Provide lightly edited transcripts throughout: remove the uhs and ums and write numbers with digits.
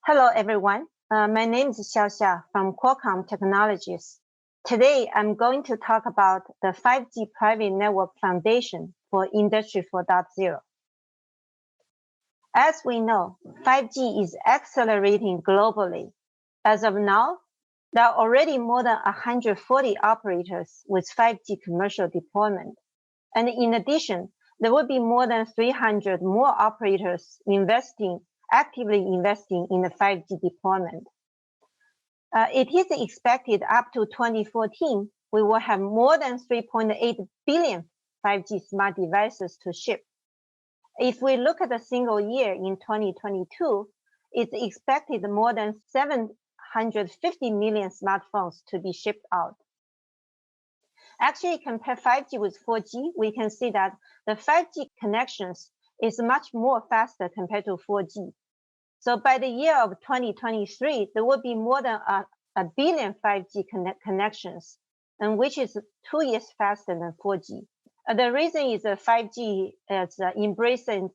Hello, everyone. My name is Xiaoxia from Qualcomm Technologies. Today, I'm going to talk about the 5G Private Network Foundation for Industry 4.0. As we know, 5G is accelerating globally. As of now, there are already more than 140 operators with 5G commercial deployment. And in addition, there will be more than 300 more operators actively investing in the 5G deployment. It is expected up to 2014, we will have more than 3.8 billion 5G smart devices to ship. If we look at a single year in 2022, it's expected more than 750 million smartphones to be shipped out. Actually, compare 5G with 4G, we can see that the 5G connections is much more faster compared to 4G. So by the year of 2023, there will be more than a billion 5G connections, and which is 2 years faster than 4G. The reason is that 5G is embracing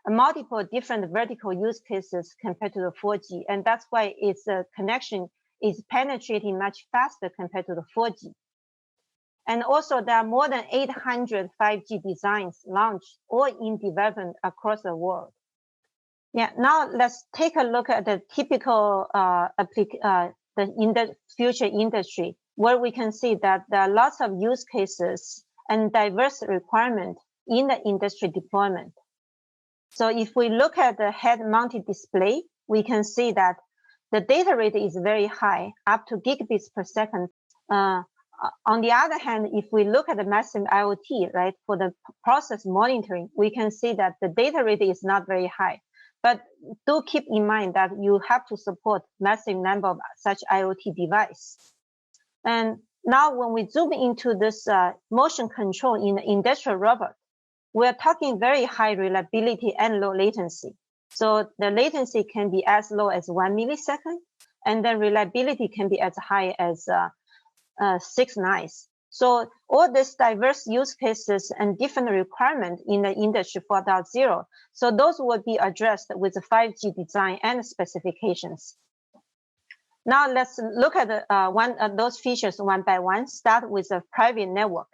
multiple different vertical use cases compared to the 4G, and that's why its connection is penetrating much faster compared to the 4G. And also, there are more than 800 5G designs launched or in development across the world. Yeah, now let's take a look at the typical future industry, where we can see that there are lots of use cases and diverse requirements in the industry deployment. So if we look at the head-mounted display, we can see that the data rate is very high, up to gigabits per second. On the other hand, if we look at the massive IoT, right, for the process monitoring, we can see that the data rate is not very high. But do keep in mind that you have to support massive number of such IoT devices. And now when we zoom into this motion control in the industrial robot, we're talking very high reliability and low latency. So the latency can be as low as 1 millisecond, and then reliability can be as high as 6 nines. So all these diverse use cases and different requirements in the industry 4.0, so those will be addressed with the 5G design and specifications. Now let's look at those features one by one. Start with the private network.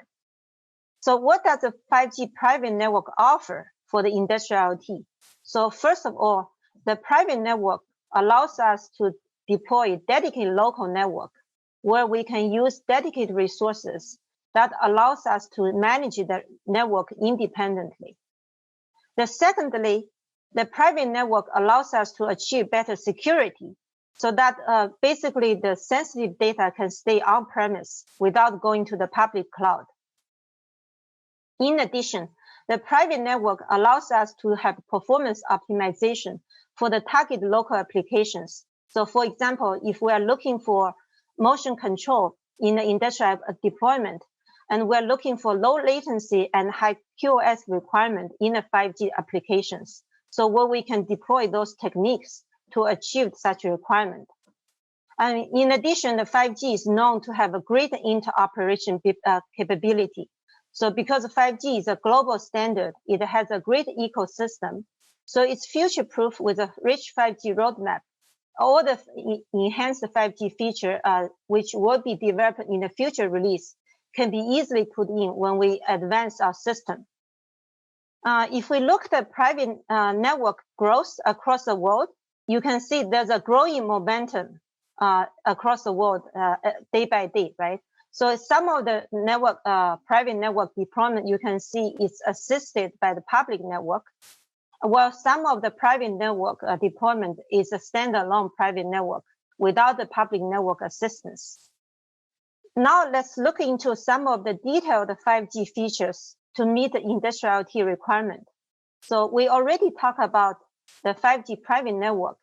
So what does the 5G private network offer for the industrial IoT? So first of all, the private network allows us to deploy dedicated local network where we can use dedicated resources that allows us to manage the network independently. Secondly, the private network allows us to achieve better security so that basically the sensitive data can stay on-premise without going to the public cloud. In addition, the private network allows us to have performance optimization for the target local applications. So for example, if we are looking for motion control in the industrial deployment, and we're looking for low latency and high QoS requirement in the 5G applications. So where we can deploy those techniques to achieve such a requirement. And in addition, the 5G is known to have a great interoperation capability. So because 5G is a global standard, it has a great ecosystem. So it's future-proof with a rich 5G roadmap. All the enhanced 5G feature, which will be developed in the future release, can be easily put in when we advance our system. If we look at the private network growth across the world, you can see there's a growing momentum across the world day by day, right? So some of the network, private network deployment you can see is assisted by the public network, while some of the private network deployment is a standalone private network without the public network assistance. Now let's look into some of the detailed 5G features to meet the industrial IoT requirement. So we already talked about the 5G private network.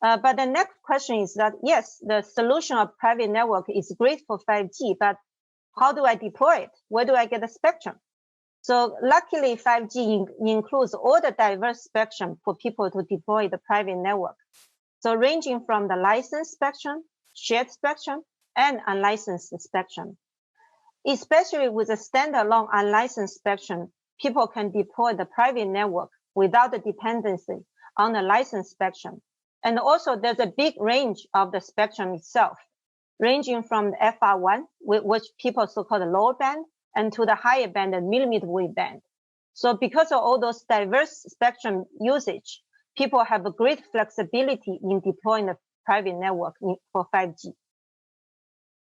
But the next question is that, yes, the solution of private network is great for 5G, but how do I deploy it? Where do I get the spectrum? So luckily, 5G includes all the diverse spectrum for people to deploy the private network. So ranging from the licensed spectrum, shared spectrum, and unlicensed spectrum. Especially with a standalone unlicensed spectrum, people can deploy the private network without the dependency on the licensed spectrum. And also there's a big range of the spectrum itself, ranging from the FR1, which people so-called the lower band, and to the higher band, the millimeter wave band. So because of all those diverse spectrum usage, people have a great flexibility in deploying the private network for 5G.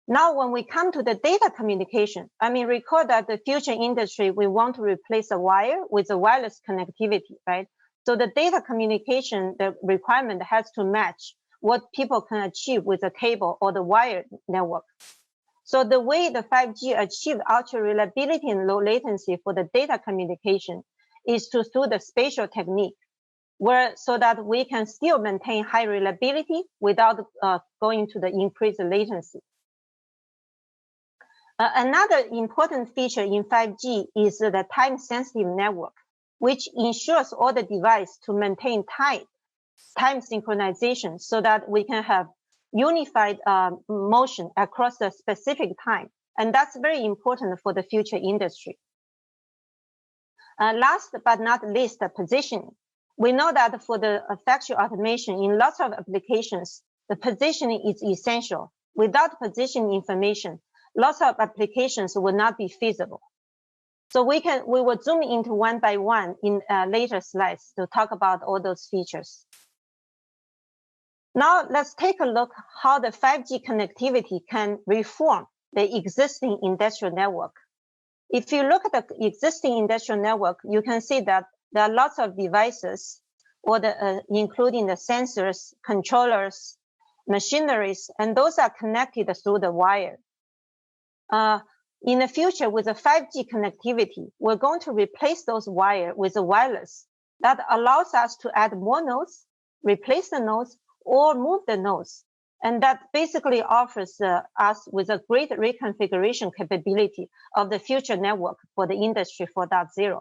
Now, when we come to the data communication, recall that the future industry, we want to replace a wire with a wireless connectivity, right? So the data communication, the requirement has to match what people can achieve with a cable or the wired network. So the way the 5G achieved ultra reliability and low latency for the data communication is through the spatial technique, so that we can still maintain high reliability without going to the increased latency. Another important feature in 5G is the time-sensitive network, which ensures all the devices to maintain time synchronization so that we can have unified motion across a specific time. And that's very important for the future industry. Last but not least, the positioning. We know that for the factory automation in lots of applications, the positioning is essential. Without positioning information, lots of applications will not be feasible. So we will zoom into one by one in later slides to talk about all those features. Now let's take a look how the 5G connectivity can reform the existing industrial network. If you look at the existing industrial network, you can see that there are lots of devices, including the sensors, controllers, machineries, and those are connected through the wire. In the future, with the 5G connectivity, we're going to replace those wires with a wireless that allows us to add more nodes, replace the nodes, or move the nodes. And that basically offers us with a great reconfiguration capability of the future network for the Industry 4.0.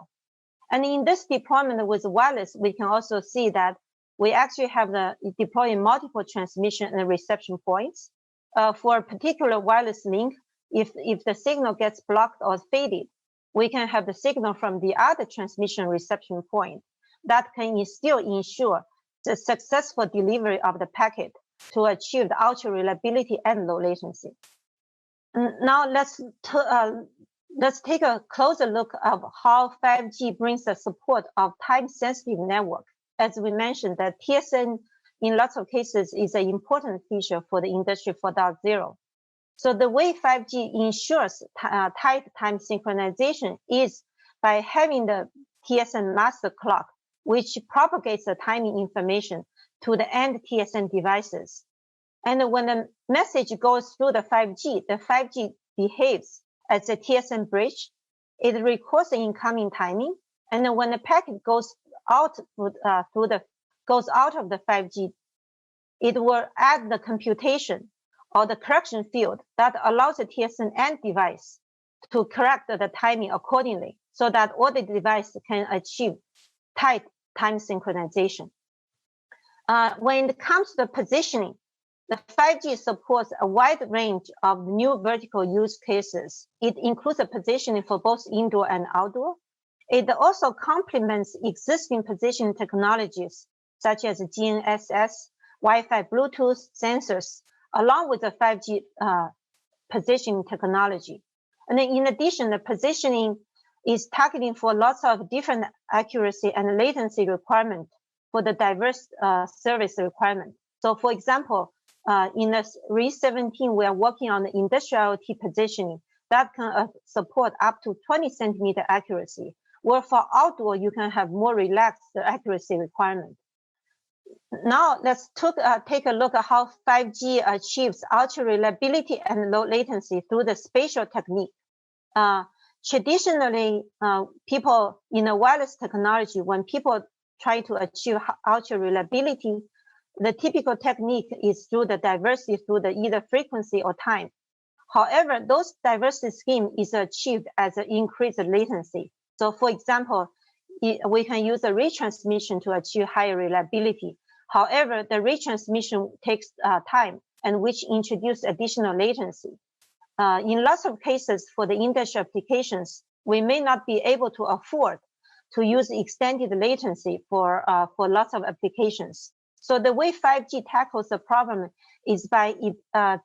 And in this deployment with wireless, we can also see that we actually have deploying multiple transmission and reception points. For a particular wireless link, if the signal gets blocked or faded, we can have the signal from the other transmission reception point that can still ensure the successful delivery of the packet to achieve the ultra reliability and low latency. Now let's take a closer look at how 5G brings the support of time-sensitive network. As we mentioned, that TSN in lots of cases is an important feature for the Industry 4.0. So the way 5G ensures tight time synchronization is by having the TSN master clock, which propagates the timing information to the end TSN devices. And when the message goes through the 5G behaves as a TSN bridge. It records the incoming timing, and then when the packet goes out goes out of the 5G, it will add the computation or the correction field that allows the TSN end device to correct the timing accordingly, so that all the devices can achieve tight time synchronization. When it comes to the positioning, the 5G supports a wide range of new vertical use cases. It includes a positioning for both indoor and outdoor. It also complements existing positioning technologies such as GNSS, Wi-Fi, Bluetooth sensors, along with the 5G positioning technology. And then in addition, the positioning is targeting for lots of different accuracy and latency requirements for the diverse service requirement. So for example, in the RIS-17, we are working on the industrial IoT positioning that can support up to 20 centimeter accuracy, where for outdoor, you can have more relaxed accuracy requirement. Now let's take a look at how 5G achieves ultra reliability and low latency through the spatial technique. Traditionally, people in a wireless technology, when people try to achieve ultra reliability, the typical technique is through the diversity through the either frequency or time. However, those diversity scheme is achieved as an increased latency. So for example, we can use a retransmission to achieve higher reliability. However, the retransmission takes time, and which introduce additional latency. In lots of cases for the industrial applications, we may not be able to afford to use extended latency for lots of applications. So the way 5G tackles the problem is by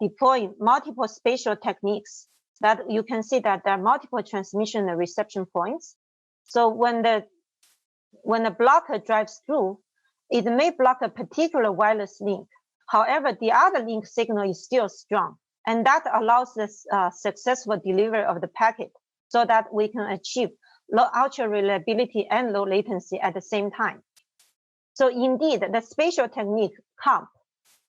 deploying multiple spatial techniques that you can see that there are multiple transmission and reception points. So when the blocker drives through, it may block a particular wireless link. However, the other link signal is still strong, and that allows the successful delivery of the packet so that we can achieve low ultra reliability and low latency at the same time. So indeed, the spatial technique COMP,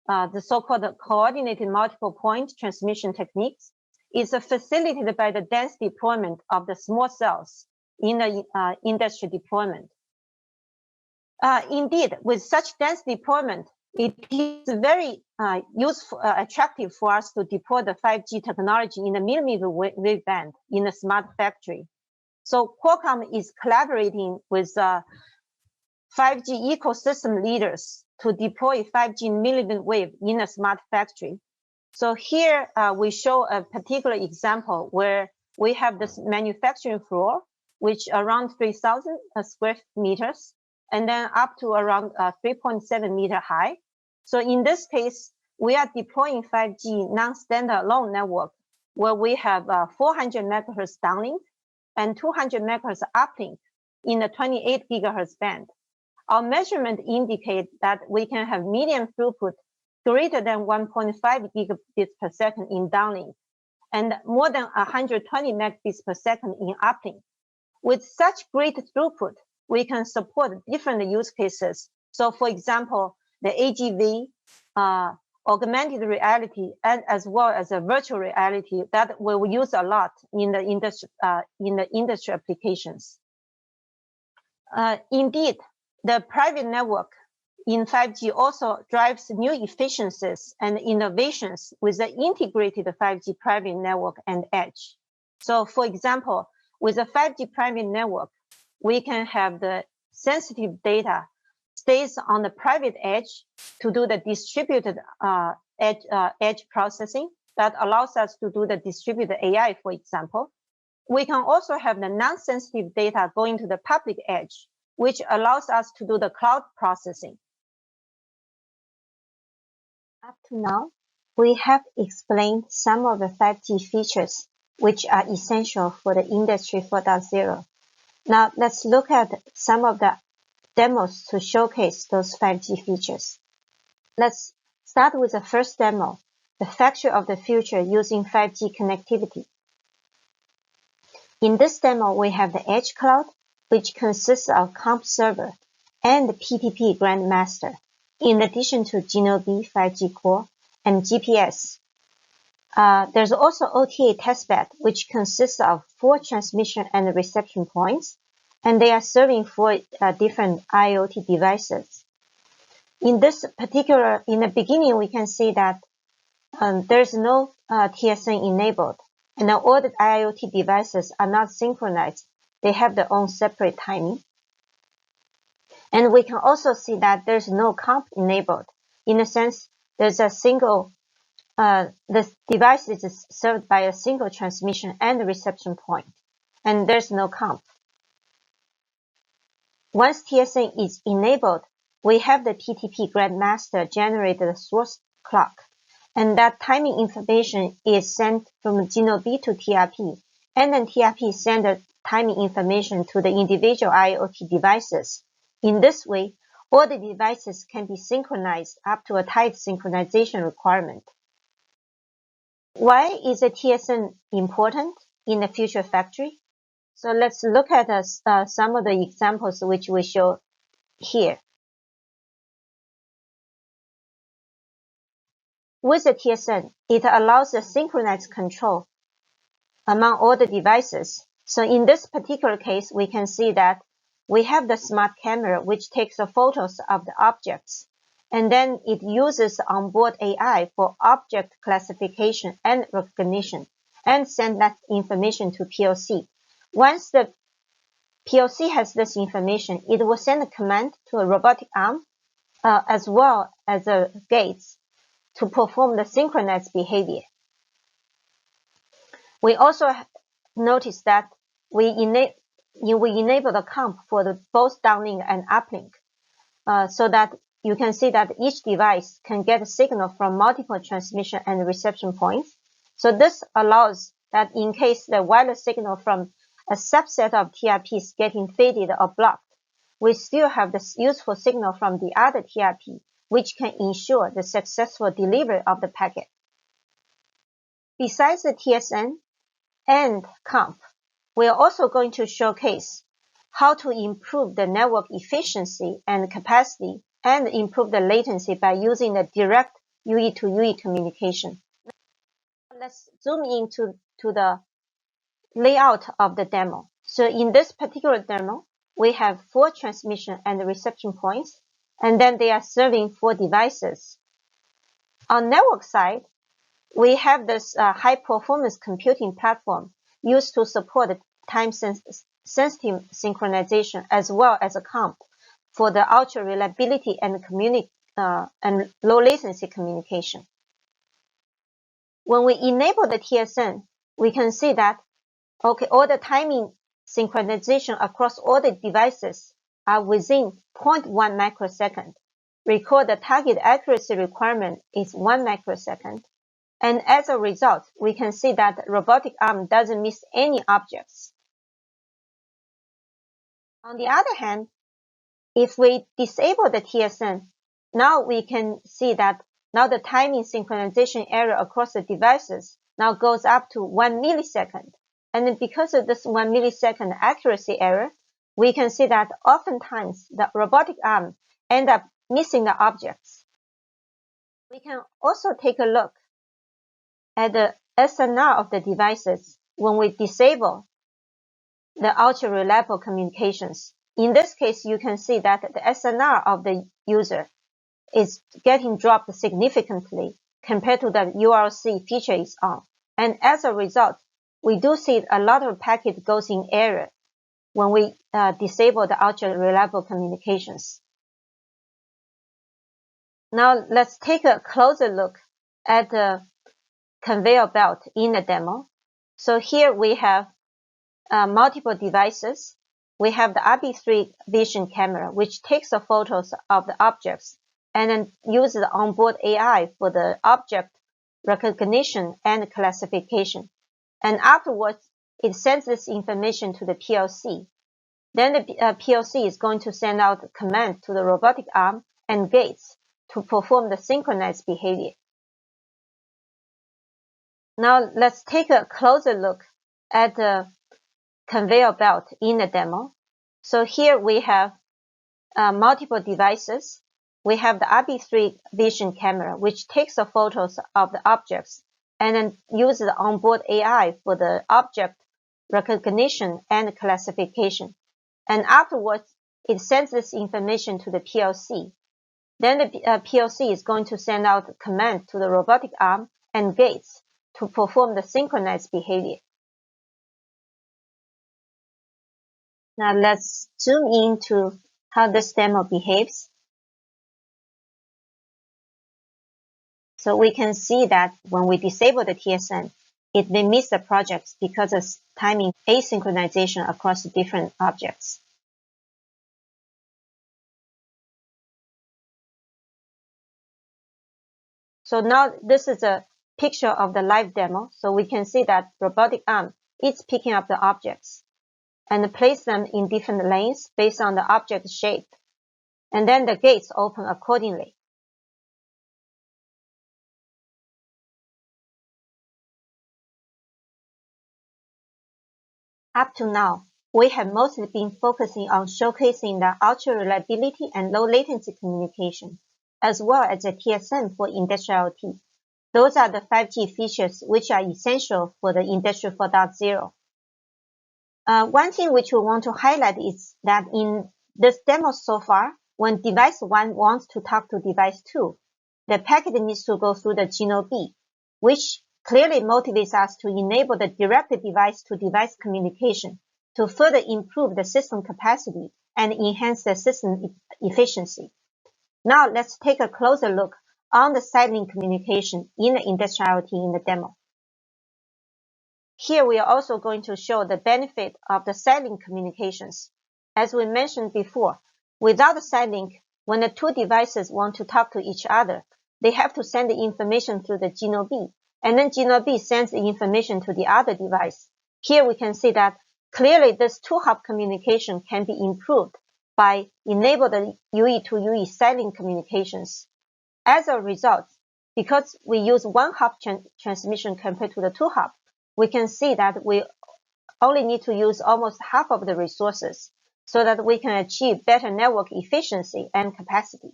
the so-called coordinated multiple point transmission techniques, is facilitated by the dense deployment of the small cells in the industry deployment. Indeed, with such dense deployment, it is very useful, attractive for us to deploy the 5G technology in the millimeter wave band in a smart factory. So Qualcomm is collaborating with 5G ecosystem leaders to deploy 5G millimeter wave in a smart factory. So here we show a particular example where we have this manufacturing floor, which around 3,000 square meters, and then up to around 3.7 meter high. So in this case, we are deploying 5G non-standalone network where we have 400 megahertz downlink and 200 megahertz uplink in the 28 gigahertz band. Our measurement indicates that we can have medium throughput greater than 1.5 gigabits per second in downlink and more than 120 megabits per second in uplink. With such great throughput, we can support different use cases. So for example, the AGV, augmented reality, and as well as a virtual reality that we will use a lot in the industry applications. Indeed, the private network in 5G also drives new efficiencies and innovations with the integrated 5G private network and edge. So for example, with a 5G private network, we can have the sensitive data stays on the private edge to do the distributed edge processing that allows us to do the distributed AI, for example. We can also have the non-sensitive data going to the public edge, which allows us to do the cloud processing. Up to now, we have explained some of the 5G features which are essential for the Industry 4.0. Now let's look at some of the demos to showcase those 5G features. Let's start with the first demo, the factory of the future using 5G connectivity. In this demo, we have the Edge Cloud, which consists of COMP server and the PTP Grandmaster, in addition to GNOB 5G core and GPS. There's also OTA testbed, which consists of 4 transmission and reception points, and they are serving 4 different IoT devices. In this particular, in the beginning, we can see that there's no TSN enabled, and all the IoT devices are not synchronized. They have their own separate timing. And we can also see that there's no COMP enabled. In a sense, there's a single, the device is served by a single transmission and reception point, and there's no COMP. Once TSN is enabled, we have the PTP Grandmaster generate the source clock, and that timing information is sent from GNOB to TRP, and then TRP send the timing information to the individual IoT devices. In this way, all the devices can be synchronized up to a tight synchronization requirement. Why is a TSN important in the future factory? So let's look at some of the examples which we show here. With the TSN, it allows a synchronized control among all the devices. So in this particular case, we can see that we have the smart camera, which takes the photos of the objects, and then it uses onboard AI for object classification and recognition, and send that information to PLC. Once the PLC has this information, it will send a command to a robotic arm, as well as a gates, to perform the synchronized behavior. We also notice that we enable the COMP for both downlink and uplink, so that you can see that each device can get a signal from multiple transmission and reception points. So this allows that in case the wireless signal from a subset of TRPs getting faded or blocked, we still have this useful signal from the other TRP, which can ensure the successful delivery of the packet. Besides the TSN and COMP, we are also going to showcase how to improve the network efficiency and capacity and improve the latency by using the direct UE to UE communication. Let's zoom into the layout of the demo. So in this particular demo, we have 4 transmission and reception points, and then they are serving 4 devices. On network side, we have this high-performance computing platform used to support time-sensitive synchronization as well as a COMP for the ultra reliability and low latency communication. When we enable the TSN, we can see that all the timing synchronization across all the devices are within 0.1 microsecond. Recall the target accuracy requirement is 1 microsecond. And as a result, we can see that the robotic arm doesn't miss any objects. On the other hand, if we disable the TSN, now we can see that now the timing synchronization error across the devices now goes up to 1 millisecond. And because of this 1 millisecond accuracy error, we can see that oftentimes the robotic arm ends up missing the objects. We can also take a look at the SNR of the devices when we disable the ultra reliable communications. In this case, you can see that the SNR of the user is getting dropped significantly compared to the URC feature is on. And as a result, we do see a lot of packet goes in error when we disable the ultra reliable communications. Now let's take a closer look at the conveyor belt in the demo. So here we have multiple devices. We have the RB3 vision camera, which takes the photos of the objects and then uses onboard AI for the object recognition and classification. And afterwards, it sends this information to the PLC. Then the PLC is going to send out a command to the robotic arm and gates to perform the synchronized behavior. Now let's take a closer look at the conveyor belt in the demo. So here we have multiple devices. We have the RB3 vision camera, which takes the photos of the objects and then uses the onboard AI for the object recognition and classification. And afterwards, it sends this information to the PLC. Then the PLC is going to send out a command to the robotic arm and gates to perform the synchronized behavior. Now let's zoom into how this demo behaves. So we can see that when we disable the TSN, it may miss the projects because of timing asynchronization across different objects. So now this is a picture of the live demo. So we can see that robotic arm is picking up the objects and place them in different lanes based on the object shape. And then the gates open accordingly. Up to now, we have mostly been focusing on showcasing the ultra reliability and low latency communication, as well as the TSN for industrial IoT. Those are the 5G features which are essential for the Industry 4.0. One thing which we want to highlight is that in this demo so far, when device 1 wants to talk to device 2, the packet needs to go through the GNOB, which clearly motivates us to enable the direct device-to-device communication to further improve the system capacity and enhance the system efficiency. Now let's take a closer look on the side-link communication in the industrial IoT in the demo. Here we are also going to show the benefit of the side-link communications. As we mentioned before, without the side-link, when the two devices want to talk to each other, they have to send the information through the GNOB, and then GNOB sends the information to the other device. Here we can see that clearly this two-hop communication can be improved by enabling the UE to UE side-link communications. As a result, because we use one-hop transmission compared to the two-hop, we can see that we only need to use almost half of the resources so that we can achieve better network efficiency and capacity.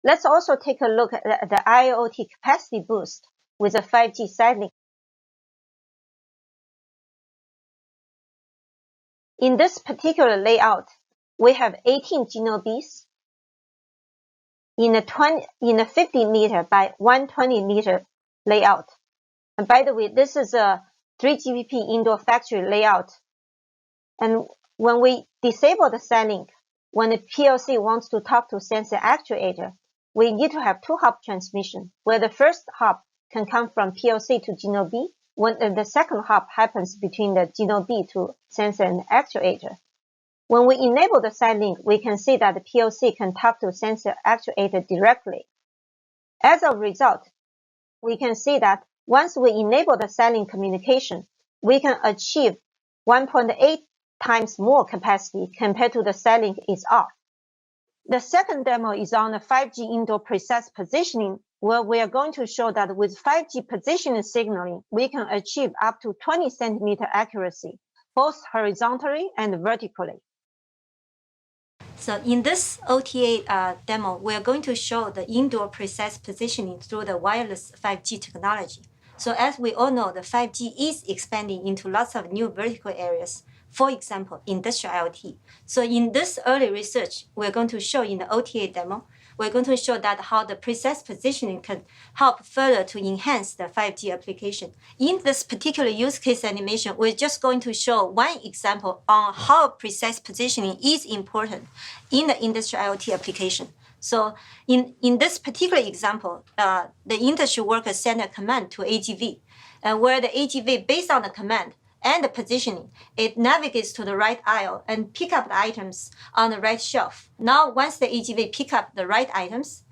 Let's also take a look at the IoT capacity boost with a 5G side-link. In this particular layout, we have 18 GNOBs in a 50 meter by 120 meter layout. And by the way, this is a 3GPP indoor factory layout. And when we disable the side-link, when the PLC wants to talk to sensor actuator, we need to have two-hop transmission, where the first hop can come from PLC to GNOB, when the second hop happens between the GNOB to sensor and actuator. When we enable the side-link, we can see that the PLC can talk to sensor actuator directly. As a result, we can see that once we enable the side-link communication, we can achieve 1.8 times more capacity compared to the side-link is off. The second demo is on the 5G indoor precise positioning, where we are going to show that with 5G positioning signaling, we can achieve up to 20 centimeter accuracy, both horizontally and vertically. So in this OTA demo, we are going to show the indoor precise positioning through the wireless 5G technology. So as we all know, the 5G is expanding into lots of new vertical areas. For example, industrial IoT. So in this early research, we're going to show in the OTA demo, we're going to show that how the precise positioning can help further to enhance the 5G application. In this particular use case animation, we're just going to show one example on how precise positioning is important in the industrial IoT application. So in this particular example, the industry worker sent a command to AGV, where the AGV, based on the command and the positioning, it navigates to the right aisle and pick up the items on the right shelf. Now, once the AGV pick up the right items,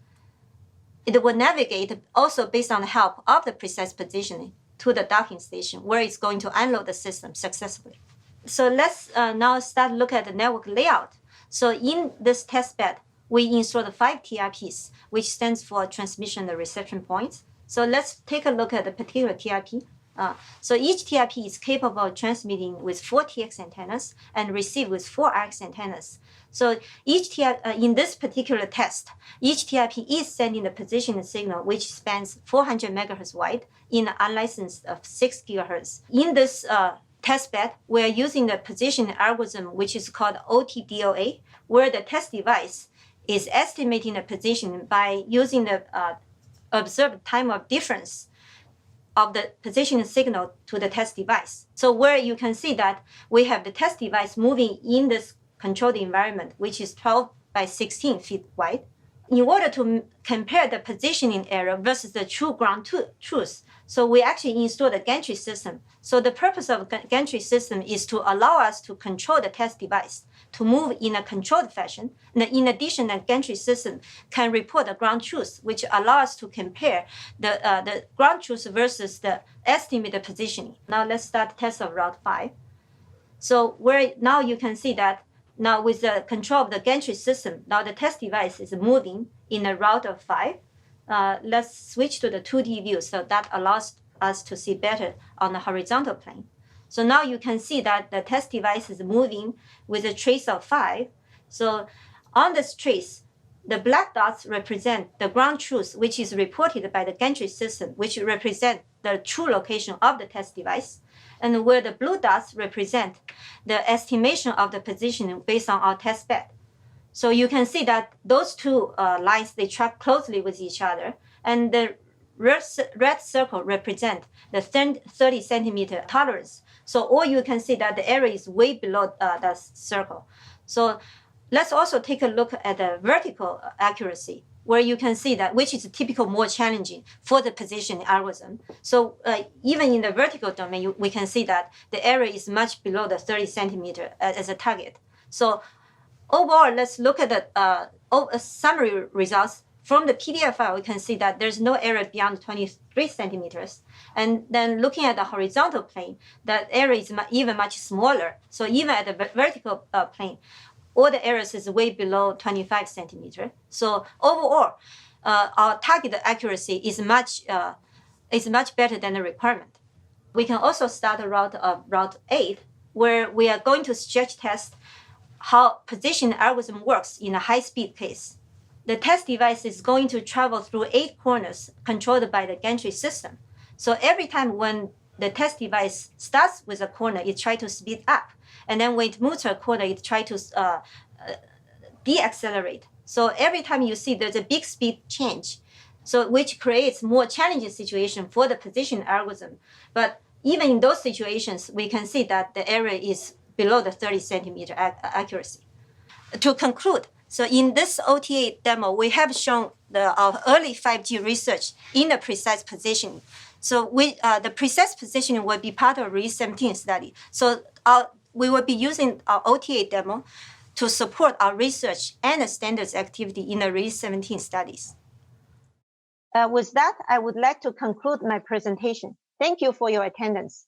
it will navigate also based on the help of the precise positioning to the docking station, where it's going to unload the system successfully. So let's now start look at the network layout. So in this test bed, we installed 5 TRPs, which stands for transmission and reception points. So let's take a look at the particular TRP. So each TRP is capable of transmitting with 4 TX antennas and receive with 4 RX antennas. So each in this particular test, each TRP is sending the positioning signal, which spans 400 megahertz wide in an unlicensed of 6 gigahertz. In this test bed, we are using the positioning algorithm, which is called OTDOA, where the test device is estimating the position by using the observed time of difference of the positioning signal to the test device. So where you can see that we have the test device moving in this controlled environment, which is 12 by 16 feet wide. In order to compare the positioning error versus the true ground truth, so we actually installed a gantry system. So the purpose of a gantry system is to allow us to control the test device to move in a controlled fashion. And in addition, the gantry system can report the ground truth, which allows us to compare the ground truth versus the estimated positioning. Now let's start the test of route 5. So where now you can see that now with the control of the gantry system, now the test device is moving in a route of 5. Let's switch to the 2D view, so that allows us to see better on the horizontal plane. So now you can see that the test device is moving with a trace of 5. So on this trace, the black dots represent the ground truth, which is reported by the gantry system, which represent the true location of the test device. And where the blue dots represent the estimation of the positioning based on our test bed. So you can see that those two lines, they track closely with each other. And the red circle represent the 30 centimeter tolerance. So or you can see that the area is way below the circle. So let's also take a look at the vertical accuracy, where you can see that, which is typical more challenging for the positioning algorithm. So even in the vertical domain, we can see that the area is much below the 30 centimeter as a target. So overall, let's look at the summary results. From the PDF file, we can see that there's no error beyond 23 centimeters. And then looking at the horizontal plane, that error is even much smaller. So even at the vertical plane, all the errors is way below 25 centimeters. So overall, our target accuracy is much better than the requirement. We can also start route 8, where we are going to stretch test how position algorithm works in a high-speed case. The test device is going to travel through 8 corners controlled by the gantry system. So every time when the test device starts with a corner, it tries to speed up. And then when it moves to a corner, it tries to de-accelerate. So every time you see there's a big speed change, so which creates more challenging situation for the position algorithm. But even in those situations, we can see that the error is below the 30 centimeter accuracy. To conclude, so in this OTA demo, we have shown our early 5G research in the precise positioning. So the precise positioning will be part of RIS 17 study. So we will be using our OTA demo to support our research and standards activity in the RIS 17 studies. With that, I would like to conclude my presentation. Thank you for your attendance.